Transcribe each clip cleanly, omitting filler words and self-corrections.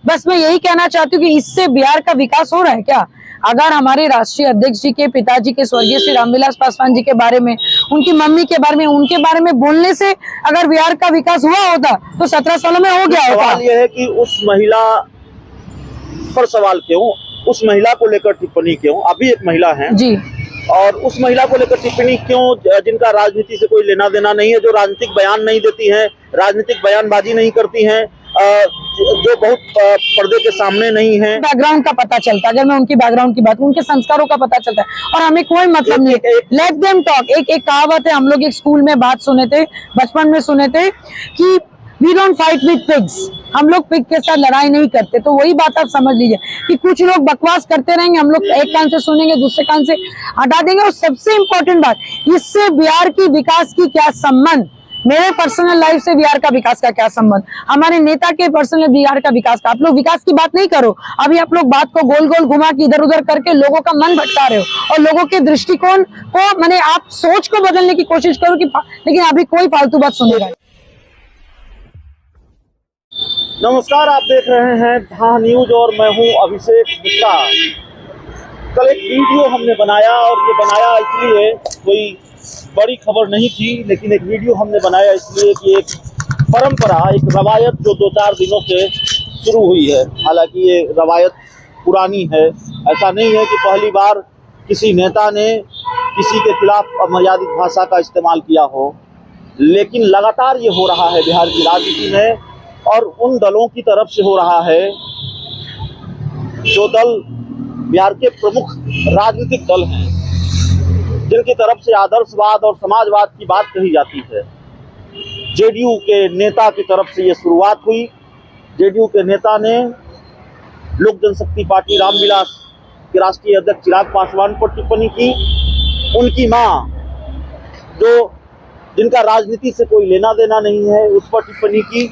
बस मैं यही कहना चाहती हूँ कि इससे बिहार का विकास हो रहा है क्या? अगर हमारे राष्ट्रीय अध्यक्ष जी के पिताजी के स्वर्गीय श्री रामविलास पासवान जी के बारे में, उनकी मम्मी के बारे में, उनके बारे में बोलने से अगर बिहार का विकास हुआ होता तो 17 सालों में हो गया होता। सवाल यह है कि उस महिला पर सवाल क्यों, उस महिला को लेकर टिप्पणी क्यों? अभी एक महिला है जी, और उस महिला को लेकर टिप्पणी क्यों, जिनका राजनीति से कोई लेना देना नहीं है, जो राजनीतिक बयान नहीं देती हैं, राजनीतिक बयानबाजी नहीं करती हैं, जो बहुत पर्दे के सामने नहीं है। बैकग्राउंड का पता चलता है, अगर मैं उनकी बैकग्राउंड की बात, उनके संस्कारों का पता चलता है और हमें कोई मतलब नहीं है। Let them talk. एक कहावत है, हम लोग एक स्कूल में बात सुने थे, बचपन में सुने थे कि we don't fight with pigs, हम लोग पिग के साथ लड़ाई नहीं करते। तो वही बात आप समझ लीजिए कि कुछ लोग बकवास करते रहेंगे, हम लोग एक कान से सुनेंगे, दूसरे कान से हटा देंगे। और सबसे इम्पोर्टेंट बात, इससे बिहार की विकास की क्या संबंध, मेरे पर्सनल लाइफ से बिहार का विकास का क्या संबंध, हमारे नेता के पर्सनल बिहार का विकास का। आप लोग विकास की बात नहीं करो, अभी आप लोग बात को गोल गोल घुमा के इधर उधर करके लोगों का मन भटका रहे हो और लोगों के दृष्टिकोण को, माने आप सोच को बदलने की कोशिश करो कि, लेकिन अभी कोई फालतू बात सुनेगा। नमस्कार, आप देख रहे हैं धा न्यूज और मैं हूं अभिषेक मिश्रा। कल एक वीडियो हमने बनाया और ये बनाया इसलिए, कोई बड़ी खबर नहीं थी, लेकिन एक वीडियो हमने बनाया इसलिए कि एक परंपरा, एक रवायत जो 2-4 दिनों से शुरू हुई है। हालांकि ये रवायत पुरानी है, ऐसा नहीं है कि पहली बार किसी नेता ने किसी के खिलाफ अमर्यादित भाषा का इस्तेमाल किया हो, लेकिन लगातार ये हो रहा है बिहार की राजनीति में और उन दलों की तरफ से हो रहा है जो दल बिहार के प्रमुख राजनीतिक दल हैं, जिनकी तरफ से आदर्शवाद और समाजवाद की बात कही जाती है। जेडीयू के नेता की तरफ से ये शुरुआत हुई। जेडीयू के नेता ने लोक जनशक्ति पार्टी रामविलास के राष्ट्रीय अध्यक्ष चिराग पासवान पर टिप्पणी की। उनकी मां, जिनका राजनीति से कोई लेना देना नहीं है, उस पर टिप्पणी की।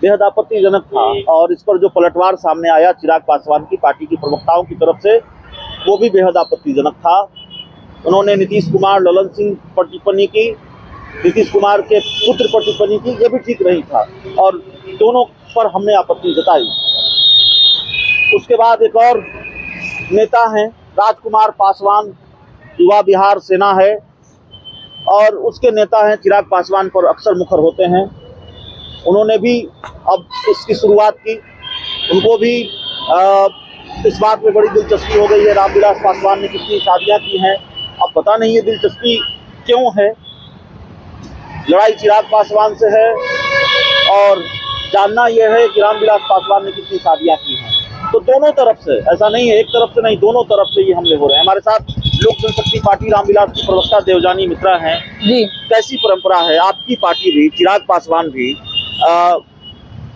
बेहद आपत्तिजनक था और इस पर जो पलटवार सामने आया चिराग पासवान की पार्टी की प्रवक्ताओं की तरफ से, वो भी बेहद आपत्तिजनक था। उन्होंने नीतीश कुमार, ललन सिंह पर टिप्पणी की, नीतीश कुमार के पुत्र पर टिप्पणी की, ये भी ठीक नहीं था और दोनों पर हमने आपत्ति जताई। उसके बाद एक और नेता हैं राजकुमार पासवान, युवा बिहार सेना है और उसके नेता हैं चिराग पासवान पर अक्सर मुखर होते हैं। उन्होंने भी अब इसकी शुरुआत की। उनको भी इस बात में बड़ी दिलचस्पी हो गई है, रामविलास पासवान ने कितनी शादियां की हैं। अब पता नहीं ये दिलचस्पी क्यों है, लड़ाई चिराग पासवान से है और जानना यह है कि रामविलास पासवान ने कितनी शादियां की हैं। तो दोनों तरफ से, ऐसा नहीं है एक तरफ से नहीं, दोनों तरफ से ये हमले हो रहे हैं। हमारे साथ लोक जनशक्ति पार्टी रामविलास की प्रवक्ता देवजानी मित्रा हैं जी। कैसी परंपरा है, आपकी पार्टी भी, चिराग पासवान भी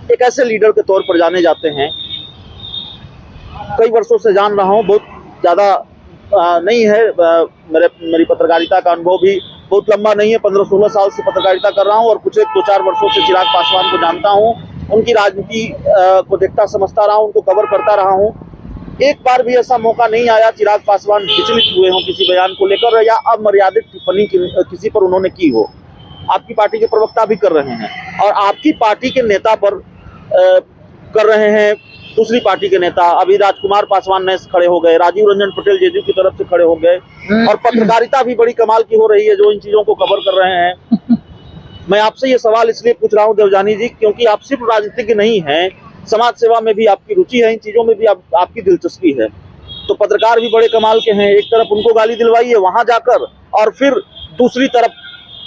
एक ऐसे लीडर के तौर पर जाने जाते हैं, कई वर्षों से जान रहा हूँ, बहुत ज़्यादा नहीं है, मेरी पत्रकारिता का अनुभव भी बहुत लंबा नहीं है, 15-16 साल से पत्रकारिता कर रहा हूँ और कुछ 2-4 वर्षों से चिराग पासवान को जानता हूँ। उनकी राजनीति को देखता समझता रहा हूँ, उनको कवर करता रहा हूँ। एक बार भी ऐसा मौका नहीं आया चिराग पासवान विचलित हुए हों किसी बयान को लेकर या अमर्यादित टिप्पणी किसी पर उन्होंने की हो। आपकी पार्टी के प्रवक्ता भी कर रहे हैं और आपकी पार्टी के नेता पर कर रहे हैं दूसरी पार्टी के नेता। अभी राजकुमार पासवान ने खड़े हो गए, राजीव रंजन पटेल जेडीयू की तरफ से खड़े हो गए और पत्रकारिता भी बड़ी कमाल की हो रही है जो इन चीजों को कवर कर रहे हैं। मैं आपसे ये सवाल इसलिए पूछ रहा हूँ देवजानी जी, क्योंकि आप सिर्फ राजनीतिज्ञ नहीं हैं, समाज सेवा में भी आपकी रुचि है, इन चीजों में भी आपकी दिलचस्पी है। तो पत्रकार भी बड़े कमाल के हैं, एक तरफ उनको गाली दिलवाइए वहां जाकर और फिर दूसरी तरफ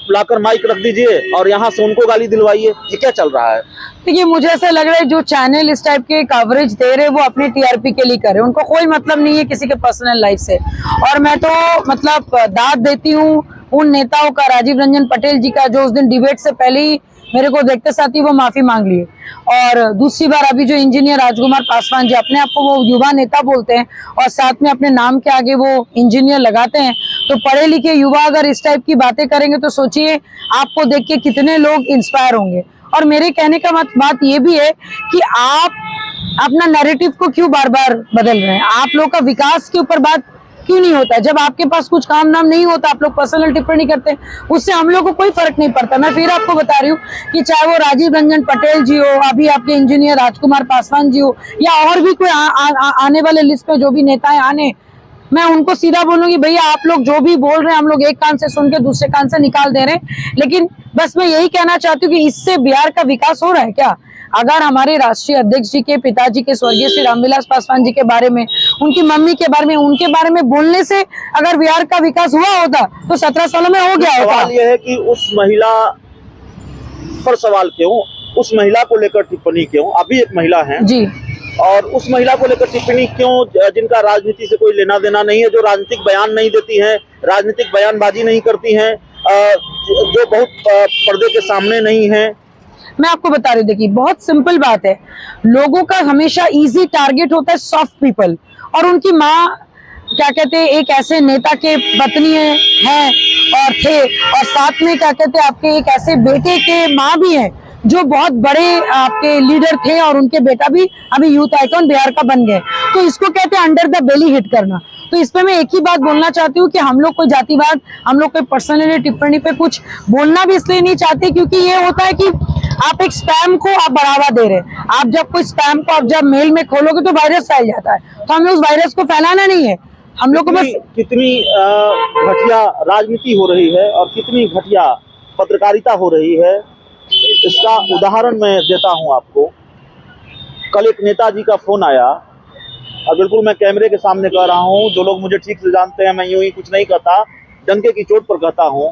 लाकर माइक रख दीजिए और यहाँ से उनको गाली दिलवाइए। ये क्या चल रहा है? देखिए, मुझे ऐसा लग रहा है जो चैनल इस टाइप के कवरेज दे रहे हैं वो अपने टीआरपी के लिए कर रहे हैं, उनको कोई मतलब नहीं है किसी के पर्सनल लाइफ से। और मैं तो मतलब दाद देती हूँ उन नेताओं का, राजीव रंजन पटेल जी का, जो उस दिन डिबेट से पहले ही मेरे को देखते साथ ही वो माफी मांग लिए। और दूसरी बार अभी जो इंजीनियर राजकुमार पासवान जी, अपने आप को वो युवा नेता बोलते हैं और साथ में अपने नाम के आगे वो इंजीनियर लगाते हैं, तो पढ़े लिखे युवा अगर इस टाइप की बातें करेंगे तो सोचिए आपको देख के कितने लोग इंस्पायर होंगे। और मेरे कहने का बात ये भी है कि आप अपना नैरेटिव को क्यों बार बार बदल रहे हैं? आप लोग का विकास के ऊपर बात क्यों नहीं होता है? जब आपके पास कुछ काम नाम नहीं होता, आप लोग पर्सनल टिप्पणी करते हैं, उससे हम लोग को कोई फर्क नहीं पड़ता। मैं फिर आपको बता रही हूँ कि चाहे वो राजीव रंजन पटेल जी हो, अभी आपके इंजीनियर राजकुमार पासवान जी हो, या और भी कोई आने वाले लिस्ट में जो भी नेताएं आने, मैं उनको सीधा बोलूंगी भैया आप लोग जो भी बोल रहे हैं हम लोग एक कान से सुन के दूसरे कान से निकाल दे रहे हैं। लेकिन बस मैं यही कहना चाहती हूँ कि इससे बिहार का विकास हो रहा है क्या? अगर हमारे राष्ट्रीय अध्यक्ष जी के पिताजी के स्वर्गीय श्री रामविलास पासवान जी के बारे में, उनकी मम्मी के बारे में, उनके बारे में बोलने से अगर बिहार का विकास हुआ होता तो 17 सालों में हो गया होता। सवाल यह है कि उस महिला पर सवाल क्यों, उस महिला को लेकर टिप्पणी क्यों? अभी एक महिला है जी, और उस महिला को लेकर टिप्पणी क्यों, जिनका राजनीति से कोई लेना देना नहीं है, जो राजनीतिक बयान नहीं देती हैं, राजनीतिक बयानबाजी नहीं करती हैं, जो बहुत पर्दे के सामने नहीं है। मैं आपको बता रही हूँ, देखिए बहुत सिंपल बात है, लोगों का हमेशा इजी टारगेट होता है सॉफ्ट पीपल, और उनकी माँ क्या कहते हैं एक ऐसे नेता के पत्नी है और थे, और साथ में क्या कहते हैं आपके एक ऐसे बेटे के माँ भी हैं जो बहुत बड़े आपके लीडर थे, और उनके बेटा भी अभी यूथ आइकॉन बिहार का बन गए। तो इसको कहते हैं अंडर द बेली हिट करना। तो इस पे मैं एक ही बात बोलना चाहती हूँ कि हम लोग कोई जातिवाद, हम लोग कोई पर्सनली टिप्पणी पे कुछ बोलना भी इसलिए नहीं चाहते क्योंकि ये होता है कि आप एक स्पैम को आप बढ़ावा दे रहे हैं। आप जब कोई स्पैम को आप जब मेल में खोलोगे तो वायरस फैल जाता है, तो हमें उस वायरस को फैलाना नहीं है। हम लोग को बस कितनी घटिया राजनीति हो रही है और कितनी घटिया पत्रकारिता हो रही है, इसका उदाहरण मैं देता हूं आपको। कल एक नेताजी का फोन आया, और बिल्कुल मैं कैमरे के सामने कह रहा हूं, जो लोग मुझे ठीक से जानते हैं, मैं यूं ही कुछ नहीं कहता, डंके की चोट पर कहता हूं।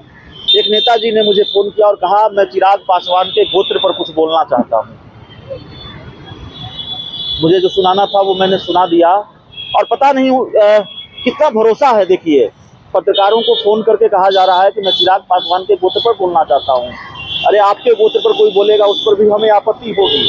एक नेताजी ने मुझे फोन किया और कहा मैं चिराग पासवान के गोत्र पर कुछ बोलना चाहता हूं। मुझे जो सुनाना था वो मैंने सुना दिया, और पता नहीं कितना भरोसा है। देखिए, पत्रकारों को फोन करके कहा जा रहा है कि मैं चिराग पासवान के गोत्र पर बोलना चाहता हूं। अरे आपके गोत्र पर कोई बोलेगा उस पर भी हमें आपत्ति होगी।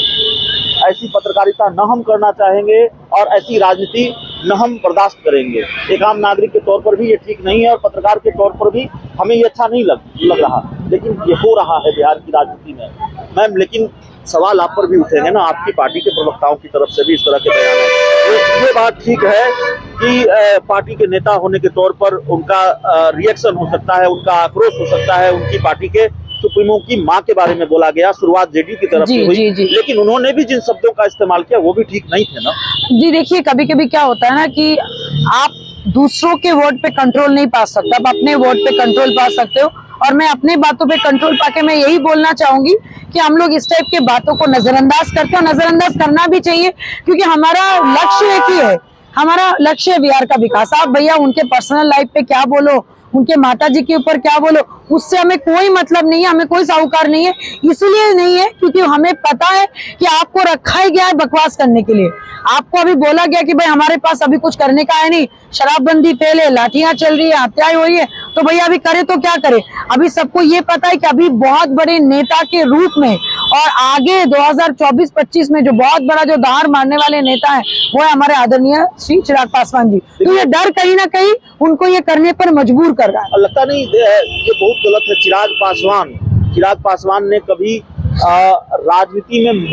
ऐसी पत्रकारिता न हम करना चाहेंगे और ऐसी राजनीति न हम बर्दाश्त करेंगे। एक आम नागरिक के तौर पर भी ये ठीक नहीं है, और पत्रकार के तौर पर भी हमें ये अच्छा नहीं लग रहा। लेकिन ये हो रहा है बिहार की राजनीति में मैम। लेकिन सवाल आप पर भी उठेंगे ना, आपकी पार्टी के प्रवक्ताओं की तरफ से भी इस तरह के बयान है। ये बात ठीक है कि पार्टी के नेता होने के तौर पर उनका रिएक्शन हो सकता है, उनका आक्रोश हो सकता है। उनकी पार्टी के सुप्रीमो की मां के बारे में बोला गया, शुरुआत जेडीयू की तरफ से हुई, लेकिन उन्होंने भी जिन शब्दों का इस्तेमाल किया वो भी ठीक नहीं थे ना। जी देखिए, कभी कभी क्या होता है ना कि आप दूसरों के वर्ड पे कंट्रोल नहीं पा सकते, आप अपने वर्ड पे कंट्रोल पा सकते हो। और मैं अपने बातों पे कंट्रोल पाके मैं यही बोलना चाहूंगी कि हम लोग इस टाइप के बातों को नजरअंदाज करते हैं, नजरअंदाज करना भी चाहिए, क्योंकि हमारा लक्ष्य एक ही है, हमारा लक्ष्य है बिहार का विकास। आप भैया उनके पर्सनल लाइफ पे क्या बोलो, उनके माताजी के ऊपर क्या बोलो, उससे हमें कोई मतलब नहीं है, हमें कोई साहूकार नहीं है। इसलिए नहीं है क्योंकि हमें पता है कि आपको रखा ही गया है बकवास करने के लिए। आपको अभी बोला गया कि भाई हमारे पास अभी कुछ करने का है नहीं, शराबबंदी फेल है, लाठियां चल रही है, हत्याएं हुई है, तो भैया अभी करे तो क्या करे। अभी सबको ये पता है कि अभी बहुत बड़े नेता के रूप में और आगे 2024-25 में जो बहुत बड़ा जो दहाड़ मारने वाले नेता है वो है हमारे आदरणीय श्री चिराग पासवान जी। तो ये डर कहीं ना कहीं उनको ये करने पर मजबूर कर रहा है। लगता नहीं ये बहुत गलत है। चिराग पासवान ने कभी राजनीति में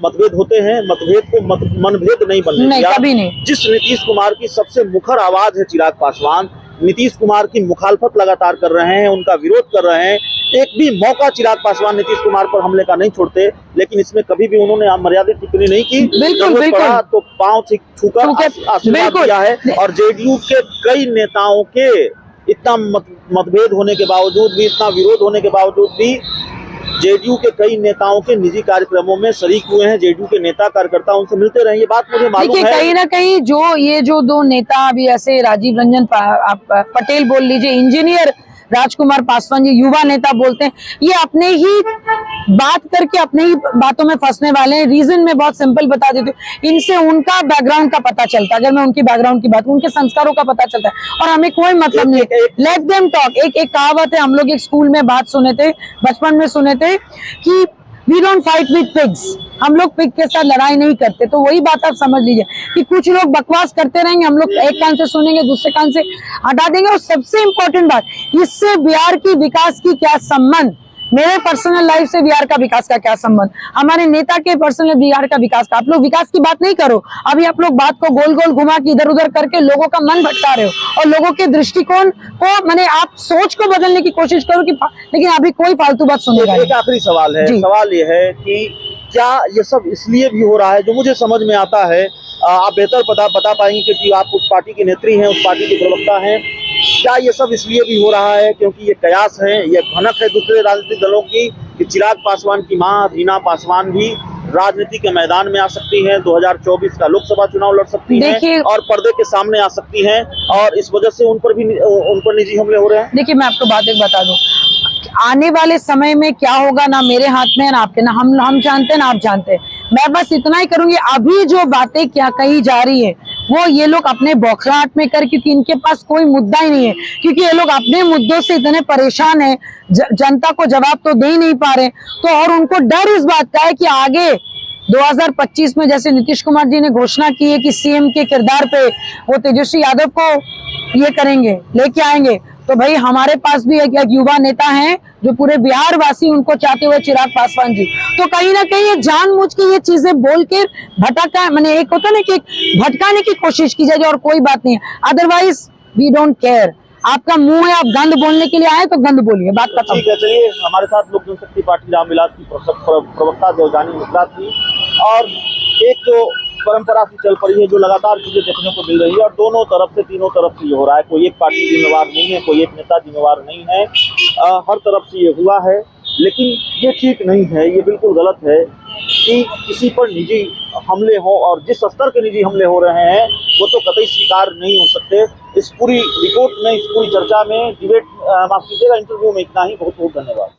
मतभेद होते हैं, मतभेद को मनभेद नहीं बनने दिया, कभी नहीं। जिस नीतीश कुमार की सबसे मुखर आवाज है चिराग पासवान, नीतीश कुमार की मुखालफत लगातार कर रहे हैं, उनका विरोध कर रहे हैं। एक भी मौका चिराग पासवान नीतीश कुमार पर हमले का नहीं छोड़ते, लेकिन इसमें कभी भी उन्होंने मर्यादित टिप्पणी नहीं की। बिल्कुल तो पांव छूकर आशीर्वाद दिया है। और जेडीयू के कई नेताओं के इतना मतभेद होने के बावजूद भी, इतना विरोध होने के बावजूद भी जेडीयू के कई नेताओं के निजी कार्यक्रमों में शरीक हुए हैं। जेडीयू के नेता कार्यकर्ता उनसे मिलते रहे, ये बात मुझे मालूम है। कहीं ना कहीं जो दो नेता अभी ऐसे राजीव रंजन पटेल बोल लीजिए, इंजीनियर राजकुमार पासवान जी युवा नेता बोलते हैं, ये अपने ही बात करके अपने ही बातों में फंसने वाले हैं। रीजन मैं बहुत सिंपल बता देती हूँ, इनसे उनका बैकग्राउंड का पता चलता है। अगर मैं उनकी बैकग्राउंड की बात, उनके संस्कारों का पता चलता है, और हमें कोई मतलब नहीं है। Let them talk. एक कहावत है, हम लोग एक स्कूल में बात सुने थे, बचपन में सुने थे कि we don't fight with pigs, हम लोग पिग के साथ लड़ाई नहीं करते। तो वही बात आप समझ लीजिए कि कुछ लोग बकवास करते रहेंगे, हम लोग एक कान से सुनेंगे, दूसरे कान से हटा देंगे। और सबसे इम्पोर्टेंट बात, इससे बिहार की विकास की क्या संबंध, मेरे पर्सनल लाइफ से बिहार का विकास का क्या संबंध, हमारे नेता के पर्सनल बिहार का विकास का। आप लोग विकास की बात नहीं करो, अभी आप लोग बात को गोल गोल घुमा के इधर उधर करके लोगों का मन भटका रहे हो और लोगों के दृष्टिकोण को माने आप सोच को बदलने की कोशिश करो कि लेकिन अभी कोई फालतू बात सुनेगा एक आखिरी सवाल है, जी। सवाल ये है कि क्या ये सब इसलिए भी हो रहा है, जो मुझे समझ में आता है, आप बेहतर बता पाएंगे क्योंकि आप उस पार्टी की नेत्री हैं, उस पार्टी के प्रवक्ता हैं, क्या ये सब इसलिए भी हो रहा है क्योंकि ये कयास है, ये भनक है दूसरे राजनीतिक दलों की कि चिराग पासवान की मां रीना पासवान भी राजनीति के मैदान में आ सकती हैं, 2024 का लोकसभा चुनाव लड़ सकती हैं और पर्दे के सामने आ सकती हैं और इस वजह से उन पर निजी हमले हो रहे हैं? देखिए मैं आपको बात एक बता दूं, आने वाले समय में क्या होगा ना मेरे हाथ में ना आपके, ना हम जानते हैं ना आप जानते हैं। मैं बस इतना ही करूंगी, अभी जो बातें क्या कही जा रही है वो ये लोग अपने बौखलाहट में कर, क्योंकि इनके पास कोई मुद्दा ही नहीं है, क्योंकि ये लोग अपने मुद्दों से इतने परेशान है, जनता को जवाब तो दे ही नहीं पा रहे, तो और उनको डर इस बात का है कि आगे 2025 में जैसे नीतीश कुमार जी ने घोषणा की है कि सीएम के किरदार पे वो तेजस्वी यादव को ये करेंगे, लेके आएंगे, तो भाई हमारे पास भी एक युवा नेता हैं जो पूरे बिहार वासी उनको चाहते हुए चिराग पासवान जी, तो कहीं ना कहीं ये जानबूझ के ये चीजें बोल के भटका, मैंने एक होता ना कि भटकाने की कोशिश की जाए और कोई बात नहीं है, अदरवाइज वी डोंट केयर। आपका मुंह है, आप गंद बोलने के लिए आए तो गंद बोलिए, बात खत्म। ठीक है, चलिए हमारे साथ लोक जनशक्ति पार्टी रामविलास की प्रवक्ता देवजानी मिश्रा थी और एक जो परंपरा से चल पड़ी है, जो लगातार चीजें देखने को मिल रही है और दोनों तरफ से तीनों तरफ से ये हो रहा है, कोई एक पार्टी जिम्मेवार नहीं है, कोई एक नेता जिम्मेवार नहीं है, हर तरफ से ये हुआ है, लेकिन ये ठीक नहीं है, ये बिल्कुल गलत है कि किसी पर निजी हमले हों और जिस स्तर के निजी हमले हो रहे हैं वो तो कतई स्वीकार नहीं हो सकते। इस पूरी रिपोर्ट में, इस पूरी चर्चा में, डिबेट माफ कीजिएगा, इंटरव्यू में इतना ही। बहुत बहुत धन्यवाद।